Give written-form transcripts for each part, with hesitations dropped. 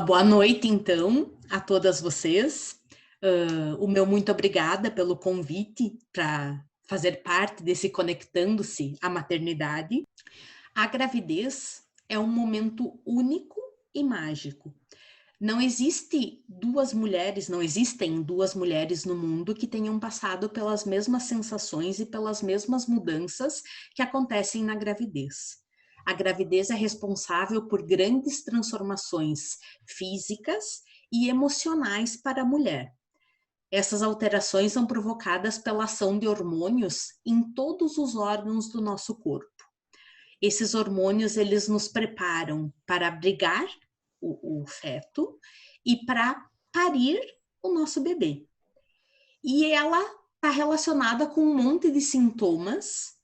boa noite, então, a todas vocês. O meu muito obrigada pelo convite para fazer parte desse Conectando-se à Maternidade. A gravidez é um momento único e mágico. Não existem duas mulheres no mundo que tenham passado pelas mesmas sensações e pelas mesmas mudanças que acontecem na gravidez. A gravidez é responsável por grandes transformações físicas e emocionais para a mulher. Essas alterações são provocadas pela ação de hormônios em todos os órgãos do nosso corpo. Esses hormônios, eles nos preparam para abrigar o feto e para parir o nosso bebê. E ela está relacionada com um monte de sintomas.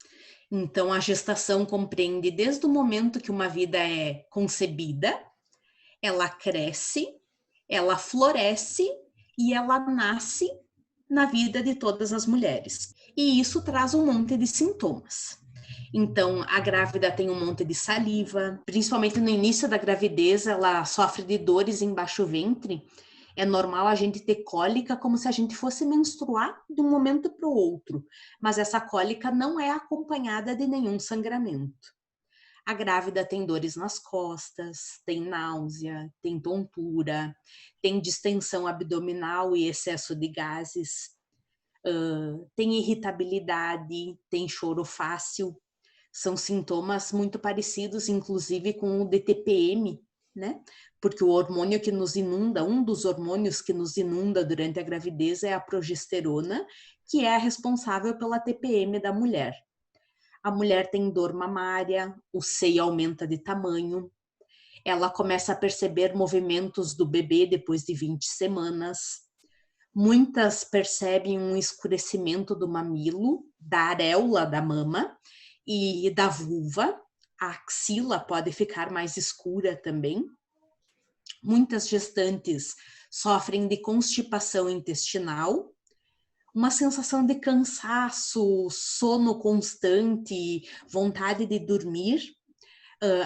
Então, a gestação compreende desde o momento que uma vida é concebida, ela cresce, ela floresce e ela nasce na vida de todas as mulheres. E isso traz um monte de sintomas. Então, a grávida tem um monte de saliva, principalmente no início da gravidez, ela sofre de dores embaixo do ventre. É normal a gente ter cólica como se a gente fosse menstruar de um momento para o outro, mas essa cólica não é acompanhada de nenhum sangramento. A grávida tem dores nas costas, tem náusea, tem tontura, tem distensão abdominal e excesso de gases, tem irritabilidade, tem choro fácil. São sintomas muito parecidos, inclusive, com o DTPM, né? Porque o hormônio que nos inunda, um dos hormônios que nos inunda durante a gravidez é a progesterona, que é a responsável pela TPM da mulher. A mulher tem dor mamária, o seio aumenta de tamanho, ela começa a perceber movimentos do bebê depois de 20 semanas. Muitas percebem um escurecimento do mamilo, da areola da mama e da vulva. A axila pode ficar mais escura também. Muitas gestantes sofrem de constipação intestinal, uma sensação de cansaço, sono constante, vontade de dormir.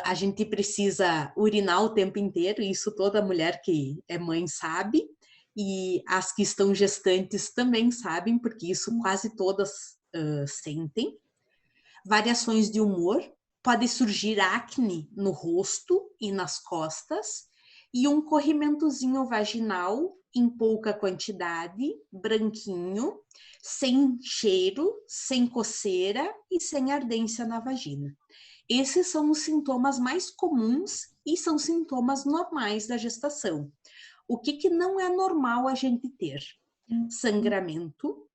A gente precisa urinar o tempo inteiro, isso toda mulher que é mãe sabe, e as que estão gestantes também sabem, porque isso quase todas sentem. Variações de humor, pode surgir acne no rosto e nas costas, e um corrimentozinho vaginal em pouca quantidade, branquinho, sem cheiro, sem coceira e sem ardência na vagina. Esses são os sintomas mais comuns e são sintomas normais da gestação. O que não é normal a gente ter? Sangramento,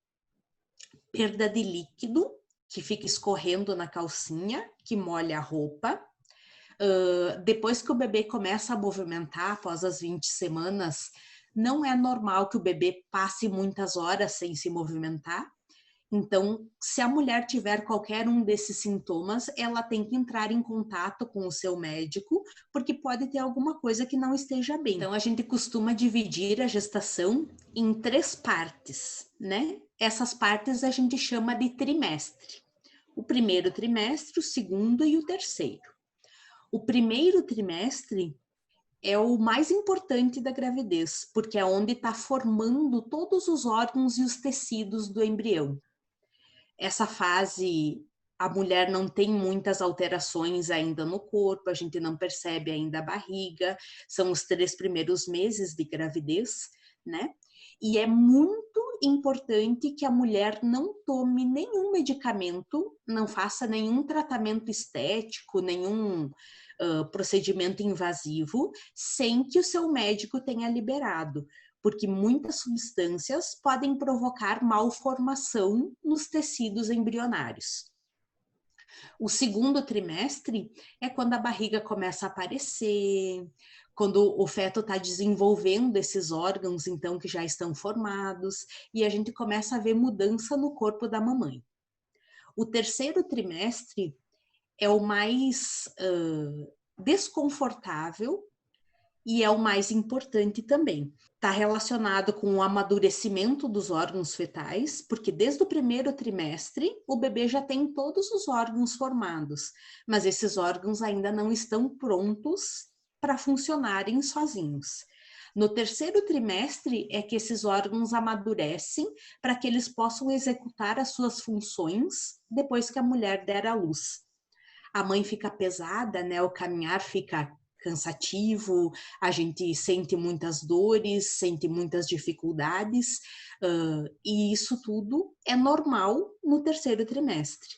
perda de líquido, que fica escorrendo na calcinha, que molha a roupa. Depois que o bebê começa a movimentar, após as 20 semanas, não é normal que o bebê passe muitas horas sem se movimentar. Então, se a mulher tiver qualquer um desses sintomas, ela tem que entrar em contato com o seu médico, porque pode ter alguma coisa que não esteja bem. Então, a gente costuma dividir a gestação em 3 partes, né? Essas partes a gente chama de trimestre. O primeiro trimestre, o segundo e o terceiro. O primeiro trimestre é o mais importante da gravidez, porque é onde está formando todos os órgãos e os tecidos do embrião. Essa fase, a mulher não tem muitas alterações ainda no corpo, a gente não percebe ainda a barriga, são os 3 primeiros meses de gravidez, né? E é muito importante que a mulher não tome nenhum medicamento, não faça nenhum tratamento estético, nenhum procedimento invasivo, sem que o seu médico tenha liberado, porque muitas substâncias podem provocar malformação nos tecidos embrionários. O segundo trimestre é quando a barriga começa a aparecer, quando o feto está desenvolvendo esses órgãos, então, que já estão formados, e a gente começa a ver mudança no corpo da mamãe. O terceiro trimestre é o mais desconfortável e é o mais importante também. Está relacionado com o amadurecimento dos órgãos fetais, porque desde o primeiro trimestre o bebê já tem todos os órgãos formados, mas esses órgãos ainda não estão prontos para funcionarem sozinhos. No terceiro trimestre é que esses órgãos amadurecem para que eles possam executar as suas funções depois que a mulher der à luz. A mãe fica pesada, né? O caminhar fica cansativo, a gente sente muitas dores, sente muitas dificuldades, e isso tudo é normal no terceiro trimestre.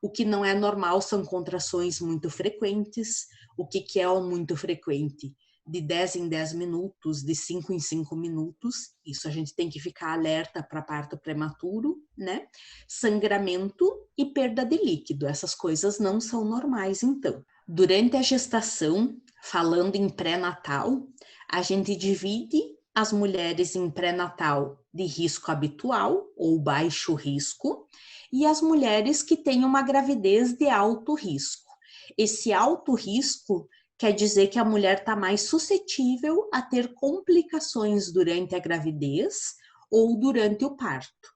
O que não é normal são contrações muito frequentes. O que é o muito frequente? De 10 em 10 minutos, de 5 em 5 minutos. Isso a gente tem que ficar alerta para parto prematuro, né? Sangramento e perda de líquido. Essas coisas não são normais, então. Durante a gestação, falando em pré-natal, a gente divide as mulheres em pré-natal de risco habitual ou baixo risco e as mulheres que têm uma gravidez de alto risco. Esse alto risco quer dizer que a mulher está mais suscetível a ter complicações durante a gravidez ou durante o parto.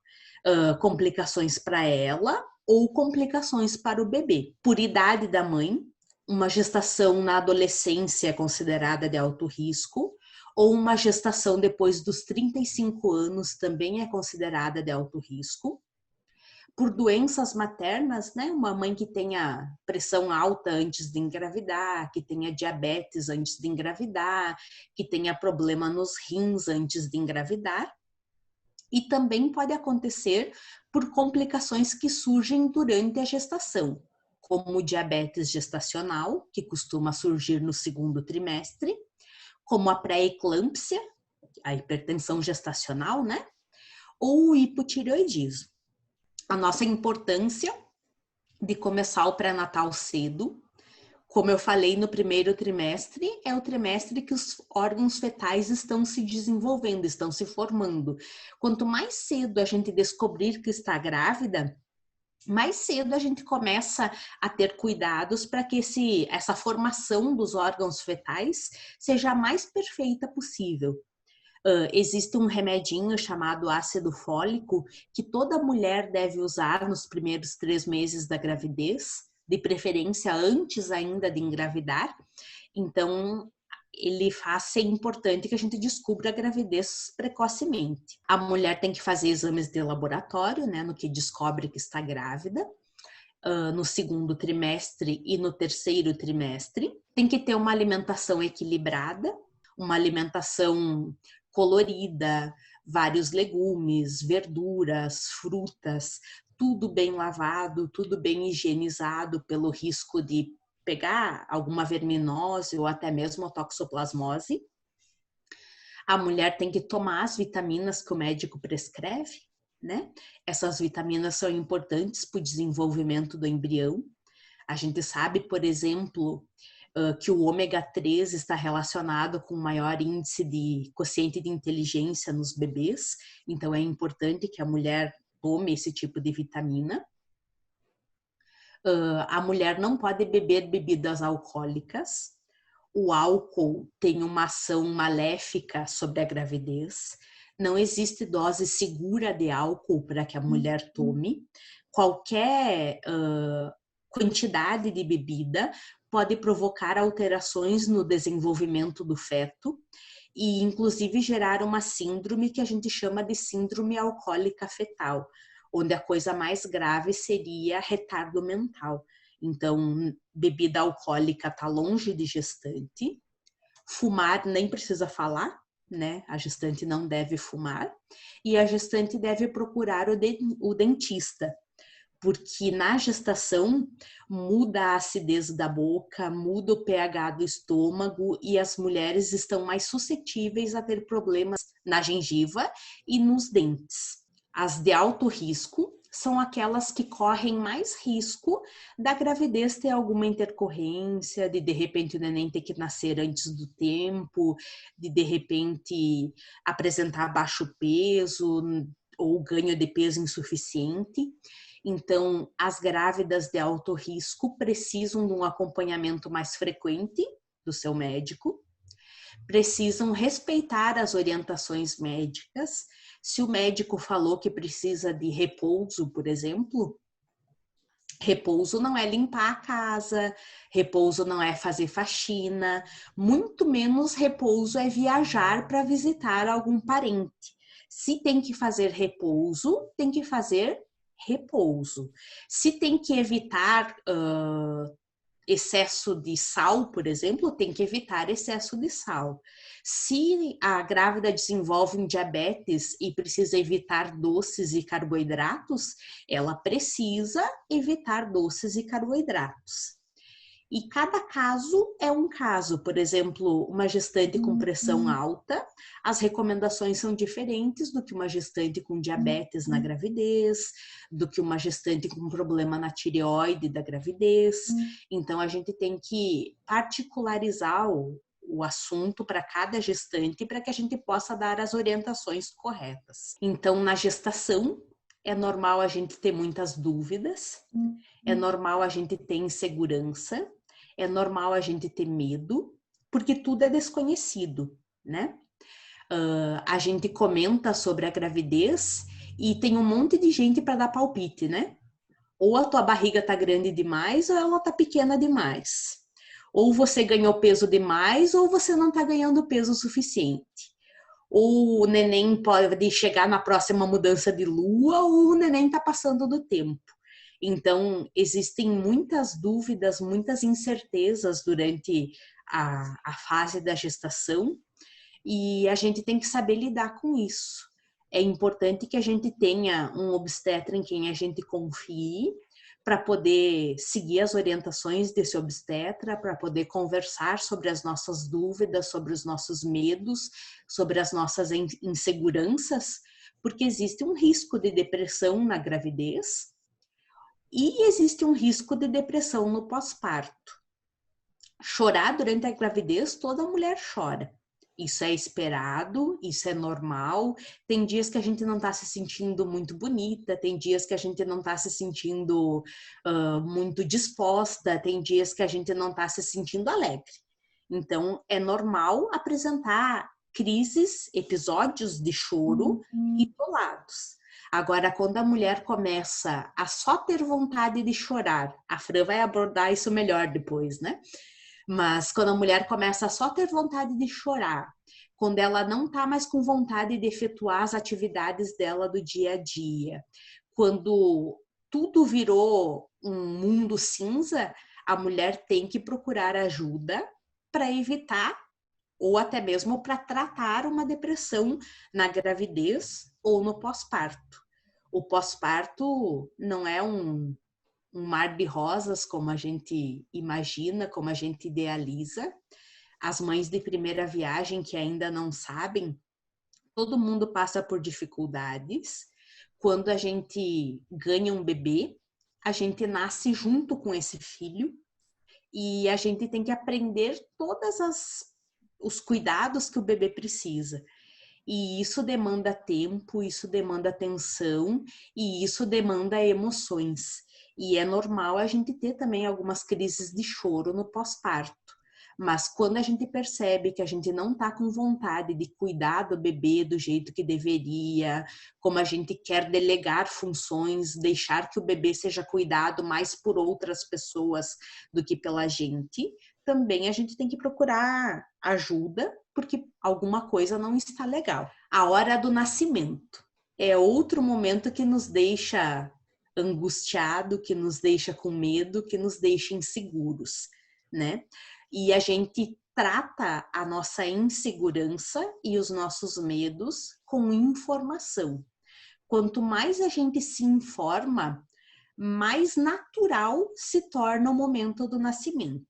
Complicações para ela ou complicações para o bebê. Por idade da mãe, uma gestação na adolescência é considerada de alto risco, ou uma gestação depois dos 35 anos também é considerada de alto risco. Por doenças maternas, né? Uma mãe que tenha pressão alta antes de engravidar, que tenha diabetes antes de engravidar, que tenha problema nos rins antes de engravidar. E também pode acontecer por complicações que surgem durante a gestação, como diabetes gestacional, que costuma surgir no segundo trimestre, como a pré-eclâmpsia, a hipertensão gestacional, né? Ou o hipotireoidismo. A nossa importância de começar o pré-natal cedo, como eu falei no primeiro trimestre, é o trimestre que os órgãos fetais estão se desenvolvendo, estão se formando. Quanto mais cedo a gente descobrir que está grávida, mais cedo a gente começa a ter cuidados para que essa formação dos órgãos fetais seja a mais perfeita possível. Existe um remedinho chamado ácido fólico que toda mulher deve usar nos primeiros 3 meses da gravidez, de preferência antes ainda de engravidar. Então, ele faz ser importante que a gente descubra a gravidez precocemente. A mulher tem que fazer exames de laboratório, né, no que descobre que está grávida, no segundo trimestre e no terceiro trimestre. Tem que ter uma alimentação equilibrada, uma alimentação colorida, vários legumes, verduras, frutas, tudo bem lavado, tudo bem higienizado pelo risco de pegar alguma verminose ou até mesmo toxoplasmose. A mulher tem que tomar as vitaminas que o médico prescreve, né? Essas vitaminas são importantes para o desenvolvimento do embrião. A gente sabe, por exemplo, que o ômega 3 está relacionado com maior índice de quociente de inteligência nos bebês, então é importante que a mulher tome esse tipo de vitamina. A mulher não pode beber bebidas alcoólicas. O álcool tem uma ação maléfica sobre a gravidez. Não existe dose segura de álcool para que a mulher tome. Qualquer quantidade de bebida pode provocar alterações no desenvolvimento do feto e, inclusive, gerar uma síndrome que a gente chama de síndrome alcoólica fetal, onde a coisa mais grave seria retardo mental. Então, bebida alcoólica está longe de gestante. Fumar nem precisa falar, né? A gestante não deve fumar. E a gestante deve procurar o dentista, porque na gestação muda a acidez da boca, muda o pH do estômago e as mulheres estão mais suscetíveis a ter problemas na gengiva e nos dentes. As de alto risco são aquelas que correm mais risco da gravidez ter alguma intercorrência, de repente o neném ter que nascer antes do tempo, de repente apresentar baixo peso ou ganho de peso insuficiente. Então, as grávidas de alto risco precisam de um acompanhamento mais frequente do seu médico, precisam respeitar as orientações médicas. Se o médico falou que precisa de repouso, por exemplo, Repouso não é limpar a casa, repouso não é fazer faxina, muito menos repouso é viajar para visitar algum parente. Se tem que fazer repouso, tem que fazer repouso. Se tem que evitar excesso de sal, por exemplo, tem que evitar excesso de sal. Se a grávida desenvolve um diabetes e precisa evitar doces e carboidratos, ela precisa evitar doces e carboidratos. E cada caso é um caso. Por exemplo, uma gestante com pressão alta, as recomendações são diferentes do que uma gestante com diabetes na gravidez, do que uma gestante com problema na tireoide da gravidez. Então, a gente tem que particularizar o assunto para cada gestante para que a gente possa dar as orientações corretas. Então, na gestação, é normal a gente ter muitas dúvidas, é normal a gente ter insegurança, é normal a gente ter medo, porque tudo é desconhecido, né? A gente comenta sobre a gravidez e tem um monte de gente para dar palpite, né? Ou a tua barriga tá grande demais ou ela tá pequena demais. Ou você ganhou peso demais ou você não tá ganhando peso suficiente. Ou o neném pode chegar na próxima mudança de lua ou o neném tá passando do tempo. Então, existem muitas dúvidas, muitas incertezas durante a fase da gestação e a gente tem que saber lidar com isso. É importante que a gente tenha um obstetra em quem a gente confie para poder seguir as orientações desse obstetra, para poder conversar sobre as nossas dúvidas, sobre os nossos medos, sobre as nossas inseguranças, porque existe um risco de depressão na gravidez e existe um risco de depressão no pós-parto. Chorar durante a gravidez, toda mulher chora. Isso é esperado, isso é normal. Tem dias que a gente não tá se sentindo muito bonita, tem dias que a gente não tá se sentindo muito disposta, tem dias que a gente não tá se sentindo alegre. Então, é normal apresentar crises, episódios de choro isolados. Agora, quando a mulher começa a só ter vontade de chorar, a Fran vai abordar isso melhor depois, né? Mas quando a mulher começa a só ter vontade de chorar, quando ela não tá mais com vontade de efetuar as atividades dela do dia a dia, quando tudo virou um mundo cinza, a mulher tem que procurar ajuda para evitar ou até mesmo para tratar uma depressão na gravidez ou no pós-parto. O pós-parto não é um mar de rosas como a gente imagina, como a gente idealiza. As mães de primeira viagem que ainda não sabem, todo mundo passa por dificuldades. Quando a gente ganha um bebê, a gente nasce junto com esse filho e a gente tem que aprender todas os cuidados que o bebê precisa. E isso demanda tempo, isso demanda atenção e isso demanda emoções. E é normal a gente ter também algumas crises de choro no pós-parto. Mas quando a gente percebe que a gente não está com vontade de cuidar do bebê do jeito que deveria, como a gente quer delegar funções, deixar que o bebê seja cuidado mais por outras pessoas do que pela gente, também a gente tem que procurar ajuda, porque alguma coisa não está legal. A hora do nascimento é outro momento que nos deixa angustiado, que nos deixa com medo, que nos deixa inseguros, né? E a gente trata a nossa insegurança e os nossos medos com informação. Quanto mais a gente se informa, mais natural se torna o momento do nascimento.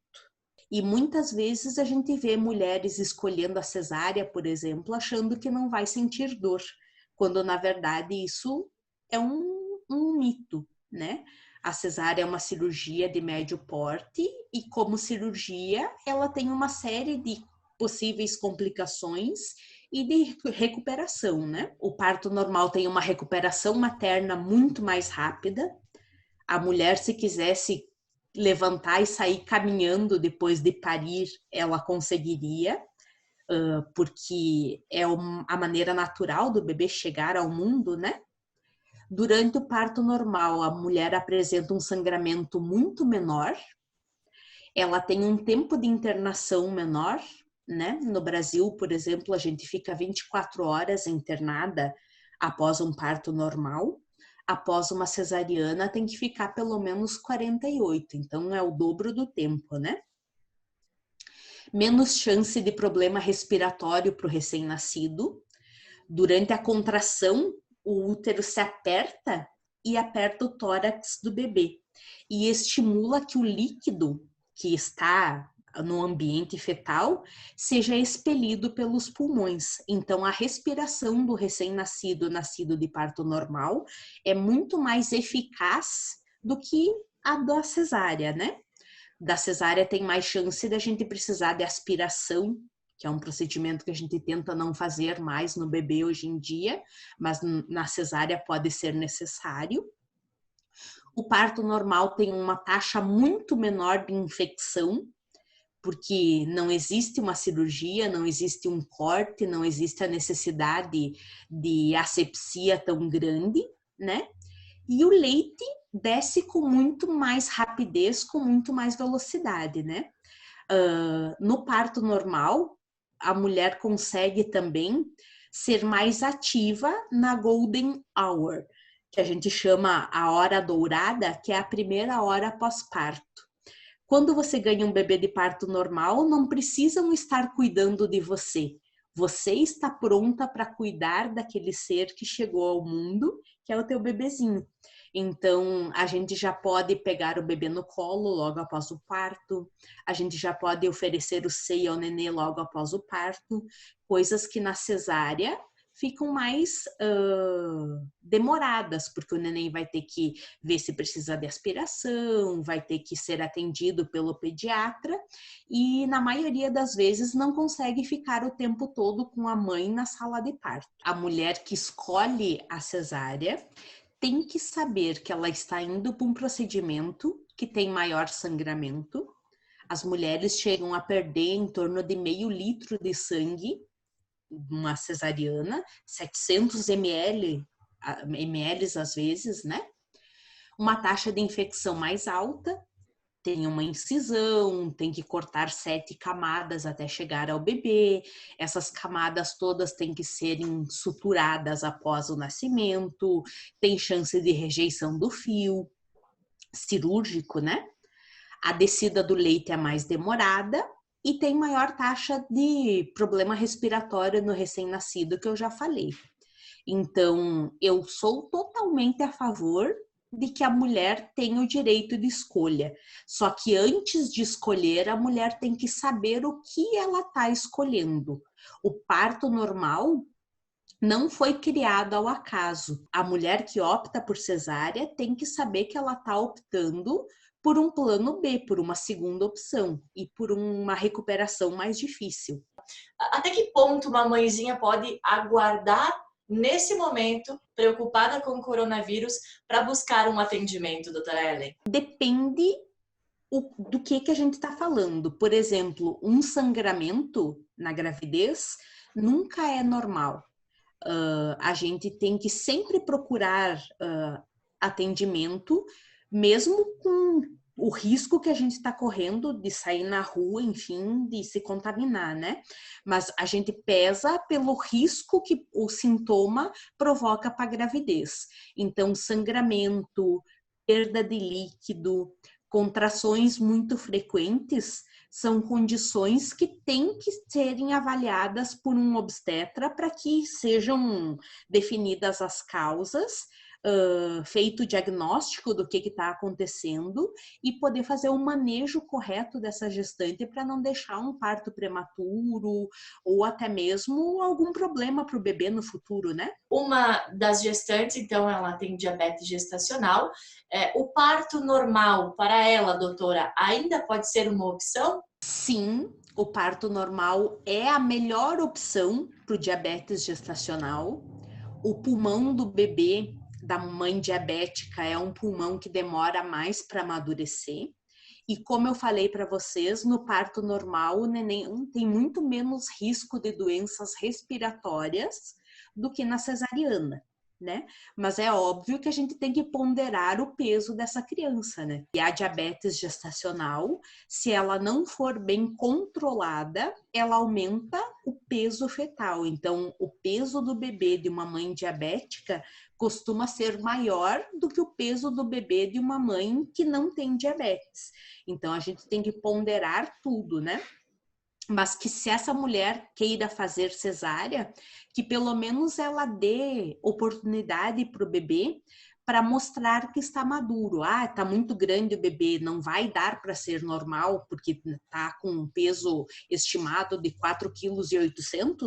E muitas vezes a gente vê mulheres escolhendo a cesárea, por exemplo, achando que não vai sentir dor, quando na verdade isso é um mito, né? A cesárea é uma cirurgia de médio porte e como cirurgia ela tem uma série de possíveis complicações e de recuperação, né? O parto normal tem uma recuperação materna muito mais rápida. A mulher, se quisesse levantar e sair caminhando depois de parir, ela conseguiria, porque é a maneira natural do bebê chegar ao mundo, né? Durante o parto normal, a mulher apresenta um sangramento muito menor, ela tem um tempo de internação menor, né? No Brasil, por exemplo, a gente fica 24 horas internada após um parto normal. Após uma cesariana, tem que ficar pelo menos 48, então é o dobro do tempo, né? Menos chance de problema respiratório para o recém-nascido. Durante a contração, o útero se aperta e aperta o tórax do bebê e estimula que o líquido que está no ambiente fetal seja expelido pelos pulmões. Então, a respiração do recém-nascido, nascido de parto normal, é muito mais eficaz do que a da cesárea, né? Da cesárea tem mais chance de a gente precisar de aspiração, que é um procedimento que a gente tenta não fazer mais no bebê hoje em dia, mas na cesárea pode ser necessário. O parto normal tem uma taxa muito menor de infecção, porque não existe uma cirurgia, não existe um corte, não existe a necessidade de asepsia tão grande, né? E o leite desce com muito mais rapidez, com muito mais velocidade, né? No parto normal, a mulher consegue também ser mais ativa na golden hour, que a gente chama a hora dourada, que é a primeira hora pós-parto. Quando você ganha um bebê de parto normal, não precisam estar cuidando de você. Você está pronta para cuidar daquele ser que chegou ao mundo, que é o teu bebezinho. Então, a gente já pode pegar o bebê no colo logo após o parto, a gente já pode oferecer o seio ao nenê logo após o parto, coisas que na cesárea ficam mais demoradas, porque o neném vai ter que ver se precisa de aspiração, vai ter que ser atendido pelo pediatra e na maioria das vezes não consegue ficar o tempo todo com a mãe na sala de parto. A mulher que escolhe a cesárea tem que saber que ela está indo para um procedimento que tem maior sangramento. As mulheres chegam a perder em torno de meio litro de sangue uma cesariana, 700 ml às vezes, né? Uma taxa de infecção mais alta, tem uma incisão, tem que cortar 7 camadas até chegar ao bebê, essas camadas todas têm que serem suturadas após o nascimento, tem chance de rejeição do fio, cirúrgico, né? A descida do leite é mais demorada, e tem maior taxa de problema respiratório no recém-nascido, que eu já falei. Então, eu sou totalmente a favor de que a mulher tenha o direito de escolha. Só que antes de escolher, a mulher tem que saber o que ela está escolhendo. O parto normal não foi criado ao acaso. A mulher que opta por cesárea tem que saber que ela está optando por um plano B, por uma segunda opção e por uma recuperação mais difícil. Até que ponto uma mãezinha pode aguardar nesse momento, preocupada com o coronavírus, para buscar um atendimento, doutora Ellen? Depende do que a gente está falando. Por exemplo, um sangramento na gravidez nunca é normal. A gente tem que sempre procurar atendimento, mesmo com o risco que a gente está correndo de sair na rua, enfim, de se contaminar, né? Mas a gente pesa pelo risco que o sintoma provoca para a gravidez. Então, sangramento, perda de líquido, contrações muito frequentes são condições que têm que serem avaliadas por um obstetra para que sejam definidas as causas, feito o diagnóstico do que está acontecendo e poder fazer o manejo correto dessa gestante para não deixar um parto prematuro ou até mesmo algum problema para o bebê no futuro, né? Uma das gestantes, então, ela tem diabetes gestacional. O parto normal para ela, doutora, ainda pode ser uma opção? Sim, o parto normal é a melhor opção para o diabetes gestacional. O pulmão do bebê da mãe diabética é um pulmão que demora mais para amadurecer. E como eu falei para vocês, no parto normal o neném tem muito menos risco de doenças respiratórias do que na cesariana. né? Mas é óbvio que a gente tem que ponderar o peso dessa criança, né? E a diabetes gestacional, se ela não for bem controlada, ela aumenta o peso fetal. Então, o peso do bebê de uma mãe diabética costuma ser maior do que o peso do bebê de uma mãe que não tem diabetes. Então, a gente tem que ponderar tudo, né? Mas que se essa mulher queira fazer cesárea, que pelo menos ela dê oportunidade para o bebê para mostrar que está maduro. Ah, está muito grande o bebê, não vai dar para ser normal, porque está com um peso estimado de 4,8 kg.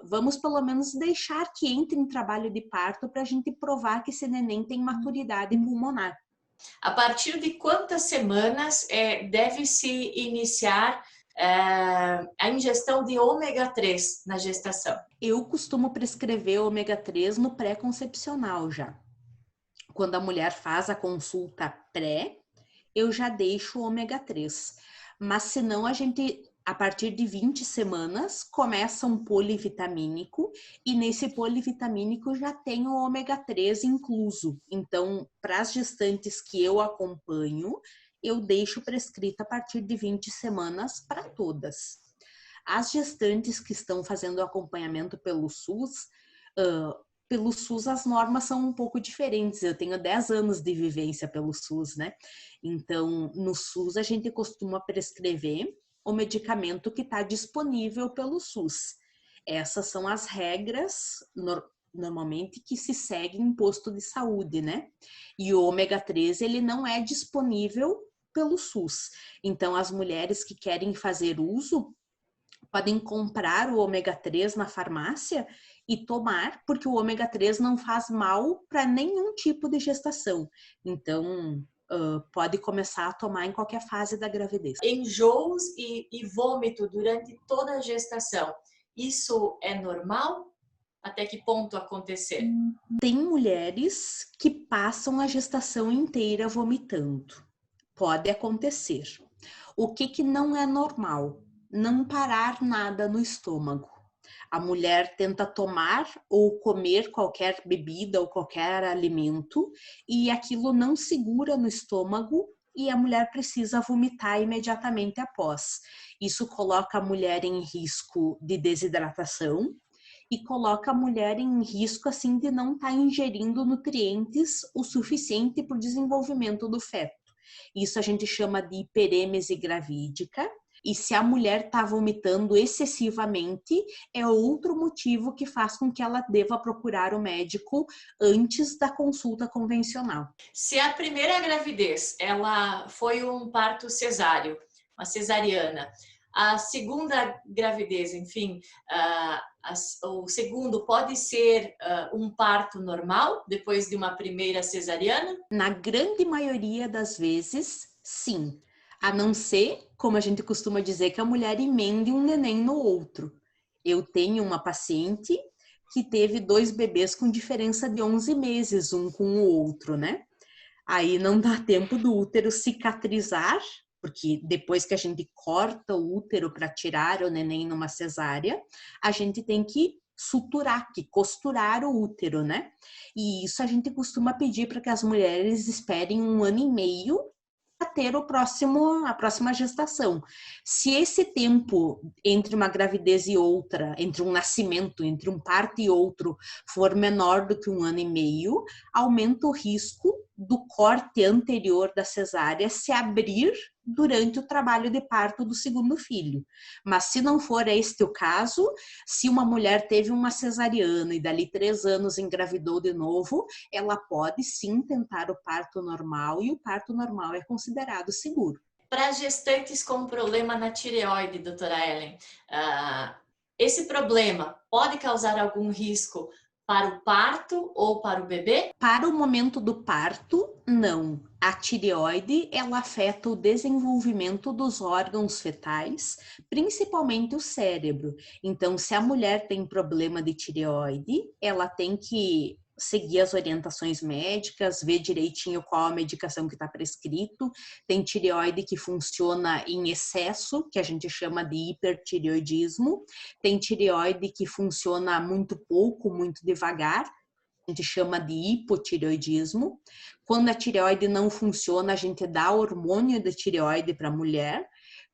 Vamos pelo menos deixar que entre em trabalho de parto para a gente provar que esse neném tem maturidade pulmonar. A partir de quantas semanas deve-se iniciar a ingestão de ômega 3 na gestação? Eu costumo prescrever ômega 3 no pré-concepcional já. Quando a mulher faz a consulta pré, eu já deixo o ômega 3. Mas se não, a gente, a partir de 20 semanas, começa um polivitamínico e nesse polivitamínico já tem o ômega 3 incluso. Então, para as gestantes que eu acompanho, eu deixo prescrita a partir de 20 semanas para todas. As gestantes que estão fazendo acompanhamento pelo SUS, as normas são um pouco diferentes. Eu tenho 10 anos de vivência pelo SUS, né? Então, no SUS, a gente costuma prescrever o medicamento que está disponível pelo SUS. Essas são as regras, normalmente, que se segue em posto de saúde, né? E o ômega 3, ele não é disponível pelo SUS. Então, as mulheres que querem fazer uso podem comprar o ômega 3 na farmácia e tomar, porque o ômega 3 não faz mal para nenhum tipo de gestação. Então, pode começar a tomar em qualquer fase da gravidez. Enjoos e vômito durante toda a gestação, isso é normal? Até que ponto acontecer? Tem mulheres que passam a gestação inteira vomitando. Pode acontecer. O que não é normal? Não parar nada no estômago. A mulher tenta tomar ou comer qualquer bebida ou qualquer alimento e aquilo não segura no estômago e a mulher precisa vomitar imediatamente após. Isso coloca a mulher em risco de desidratação e coloca a mulher em risco assim de não estar ingerindo nutrientes o suficiente para o desenvolvimento do feto. Isso a gente chama de hiperêmese gravídica. E se a mulher está vomitando excessivamente, é outro motivo que faz com que ela deva procurar o médico antes da consulta convencional. Se a primeira gravidez ela foi um parto cesáreo, uma cesariana, a segunda gravidez, enfim, o segundo pode ser um parto normal depois de uma primeira cesariana? Na grande maioria das vezes, sim. A não ser, como a gente costuma dizer, que a mulher emende um neném no outro. Eu tenho uma paciente que teve 2 bebês com diferença de 11 meses, um com o outro, né? Aí não dá tempo do útero cicatrizar, porque depois que a gente corta o útero para tirar o neném numa cesárea, a gente tem que suturar, que costurar o útero, né? E isso a gente costuma pedir para que as mulheres esperem 1 ano e meio para ter a próxima gestação. Se esse tempo entre uma gravidez e outra, entre um nascimento, entre um parto e outro, for menor do que 1 ano e meio, aumenta o risco do corte anterior da cesárea se abrir durante o trabalho de parto do segundo filho. Mas se não for este o caso, se uma mulher teve uma cesariana e dali 3 anos engravidou de novo, ela pode sim tentar o parto normal e o parto normal é considerado seguro. Para gestantes com problema na tireoide, doutora Ellen, esse problema pode causar algum risco para o parto ou para o bebê? Para o momento do parto, não. A tireoide, ela afeta o desenvolvimento dos órgãos fetais, principalmente o cérebro. Então, se a mulher tem problema de tireoide, ela tem que seguir as orientações médicas, ver direitinho qual a medicação que está prescrito. Tem tireoide que funciona em excesso, que a gente chama de hipertireoidismo. Tem tireoide que funciona muito pouco, muito devagar. a gente chama de hipotireoidismo. Quando a tireoide não funciona, a gente dá hormônio da tireoide para a mulher.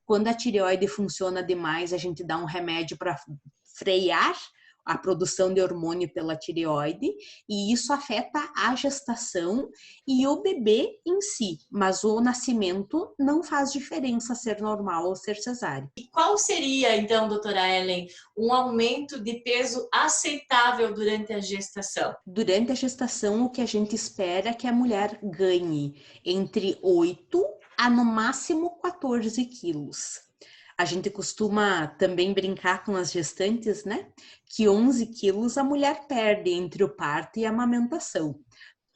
Quando a tireoide funciona demais, a gente dá um remédio para frear a produção de hormônio pela tireoide, e isso afeta a gestação e o bebê em si, mas o nascimento não faz diferença ser normal ou ser cesáreo. E qual seria, então, doutora Ellen, um aumento de peso aceitável durante a gestação? Durante a gestação, o que a gente espera é que a mulher ganhe entre 8 a no máximo 14 quilos. A gente costuma também brincar com as gestantes, né? Que 11 quilos a mulher perde entre o parto e a amamentação.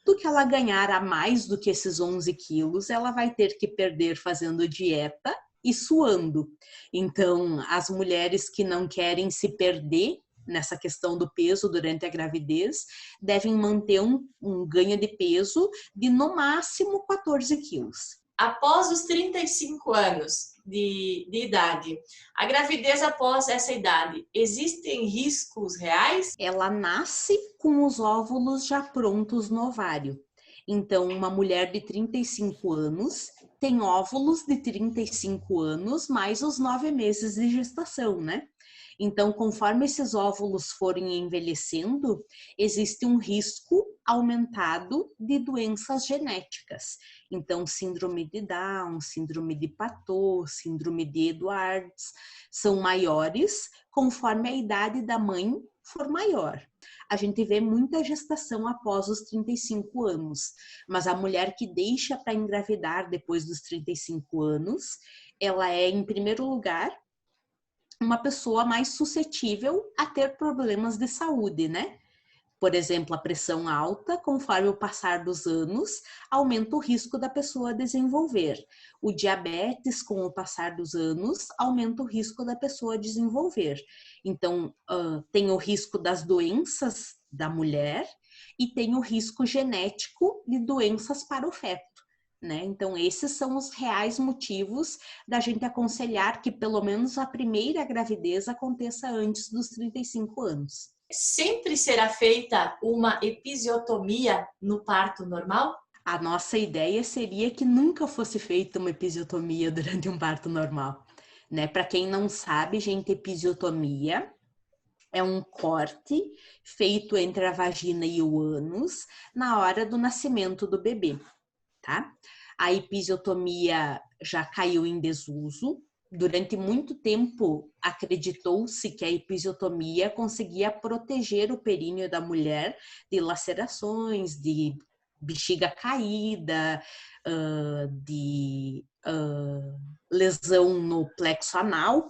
Do que ela ganhar a mais do que esses 11 quilos, ela vai ter que perder fazendo dieta e suando. Então, as mulheres que não querem se perder nessa questão do peso durante a gravidez, devem manter um ganho de peso de no máximo 14 quilos. Após os 35 anos de idade, a gravidez após essa idade, existem riscos reais? Ela nasce com os óvulos já prontos no ovário. Então, uma mulher de 35 anos tem óvulos de 35 anos mais os 9 meses de gestação, né? Então, conforme esses óvulos forem envelhecendo, existe um risco aumentado de doenças genéticas. Então, síndrome de Down, síndrome de Patot, síndrome de Edwards, são maiores conforme a idade da mãe for maior. A gente vê muita gestação após os 35 anos, mas a mulher que deixa para engravidar depois dos 35 anos, ela é, em primeiro lugar, uma pessoa mais suscetível a ter problemas de saúde, né? Por exemplo, a pressão alta, conforme o passar dos anos, aumenta o risco da pessoa desenvolver. O diabetes, com o passar dos anos, aumenta o risco da pessoa desenvolver. Então, tem o risco das doenças da mulher e tem o risco genético de doenças para o feto. Né? Então, esses são os reais motivos da gente aconselhar que pelo menos a primeira gravidez aconteça antes dos 35 anos. Sempre será feita uma episiotomia no parto normal? A nossa ideia seria que nunca fosse feita uma episiotomia durante um parto normal. Né? Para quem não sabe, gente, episiotomia é um corte feito entre a vagina e o ânus na hora do nascimento do bebê. Tá? A episiotomia já caiu em desuso. Durante muito tempo, acreditou-se que a episiotomia conseguia proteger o períneo da mulher de lacerações, de bexiga caída, de lesão no plexo anal,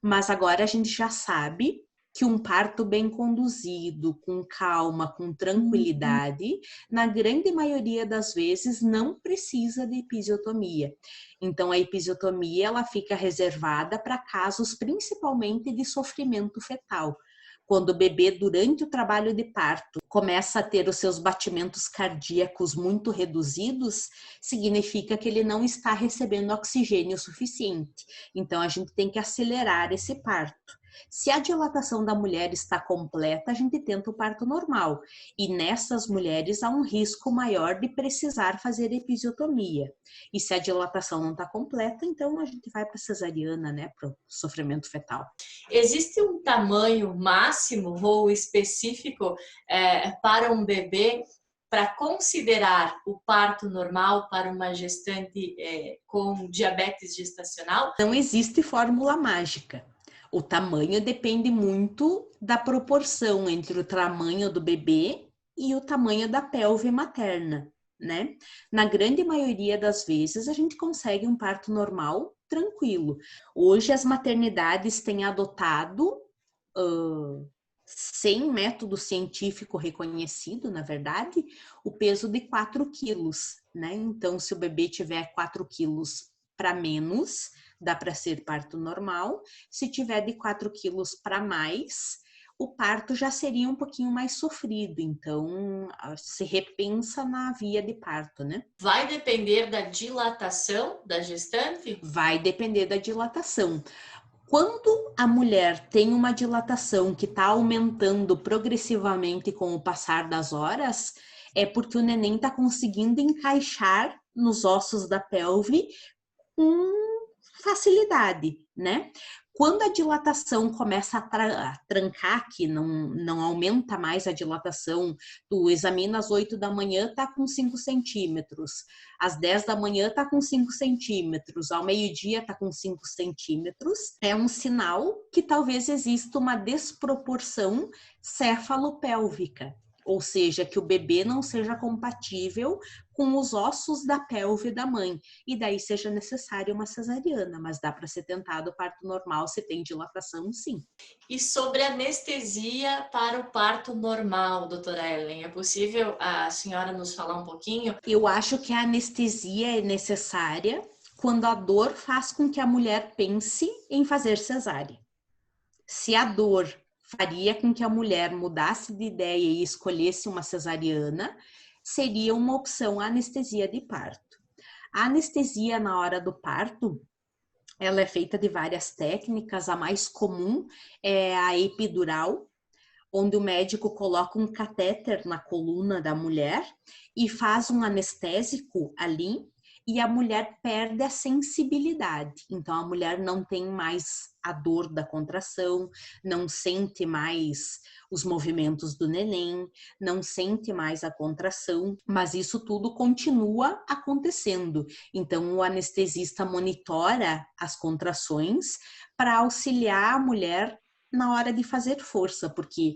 mas agora a gente já sabe que um parto bem conduzido, com calma, com tranquilidade, na grande maioria das vezes não precisa de episiotomia. Então, a episiotomia ela fica reservada para casos principalmente de sofrimento fetal. Quando o bebê, durante o trabalho de parto, começa a ter os seus batimentos cardíacos muito reduzidos, significa que ele não está recebendo oxigênio suficiente. Então, a gente tem que acelerar esse parto. Se a dilatação da mulher está completa, a gente tenta o parto normal. E nessas mulheres há um risco maior de precisar fazer episiotomia. E se a dilatação não está completa, então a gente vai para cesariana, né, para o sofrimento fetal. Existe um tamanho máximo ou específico para um bebê para considerar o parto normal para uma gestante com diabetes gestacional? Não existe fórmula mágica. O tamanho depende muito da proporção entre o tamanho do bebê e o tamanho da pelve materna, né? Na grande maioria das vezes, a gente consegue um parto normal tranquilo. Hoje, as maternidades têm adotado, sem método científico reconhecido, na verdade, o peso de 4 quilos, né? Então, se o bebê tiver 4 quilos para menos, dá para ser parto normal. Se tiver de 4 quilos para mais, o parto já seria um pouquinho mais sofrido. Então, se repensa na via de parto, né? Vai depender da dilatação da gestante? Vai depender da dilatação. Quando a mulher tem uma dilatação que está aumentando progressivamente com o passar das horas, é porque o neném está conseguindo encaixar nos ossos da pelve com facilidade, né? Quando a dilatação começa a trancar, que não aumenta mais a dilatação, tu examina às 8 da manhã, tá com 5 centímetros, às 10 da manhã tá com 5 centímetros, ao meio-dia tá com 5 centímetros, é um sinal que talvez exista uma desproporção cefalopélvica, ou seja, que o bebê não seja compatível com os ossos da pelve da mãe, e daí seja necessária uma cesariana, mas dá para ser tentado o parto normal se tem dilatação, sim. E sobre anestesia para o parto normal, doutora Ellen, é possível a senhora nos falar um pouquinho? Eu acho que a anestesia é necessária quando a dor faz com que a mulher pense em fazer cesárea. Se a dor faria com que a mulher mudasse de ideia e escolhesse uma cesariana, seria uma opção a anestesia de parto. A anestesia na hora do parto, ela é feita de várias técnicas, a mais comum é a epidural, onde o médico coloca um catéter na coluna da mulher e faz um anestésico ali, e a mulher perde a sensibilidade. Então, a mulher não tem mais a dor da contração, não sente mais os movimentos do neném, não sente mais a contração, mas isso tudo continua acontecendo. Então, o anestesista monitora as contrações para auxiliar a mulher na hora de fazer força, porque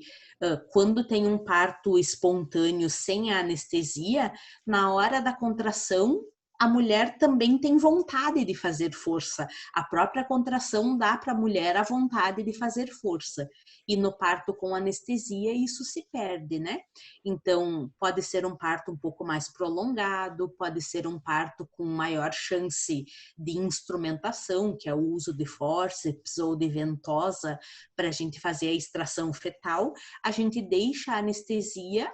quando tem um parto espontâneo sem a anestesia, na hora da contração, a mulher também tem vontade de fazer força. A própria contração dá para a mulher a vontade de fazer força. E no parto com anestesia, isso se perde, né? Então, pode ser um parto um pouco mais prolongado, pode ser um parto com maior chance de instrumentação, que é o uso de fórceps ou de ventosa, para a gente fazer a extração fetal. A gente deixa a anestesia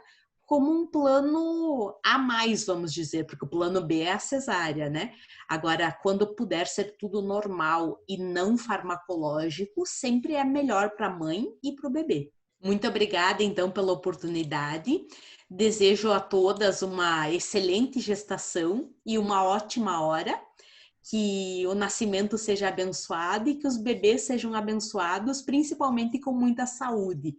como um plano a mais, vamos dizer, porque o plano B é a cesárea, né? Agora, quando puder ser tudo normal e não farmacológico, sempre é melhor para a mãe e para o bebê. Muito obrigada, então, pela oportunidade. Desejo a todas uma excelente gestação e uma ótima hora. Que o nascimento seja abençoado e que os bebês sejam abençoados, principalmente com muita saúde.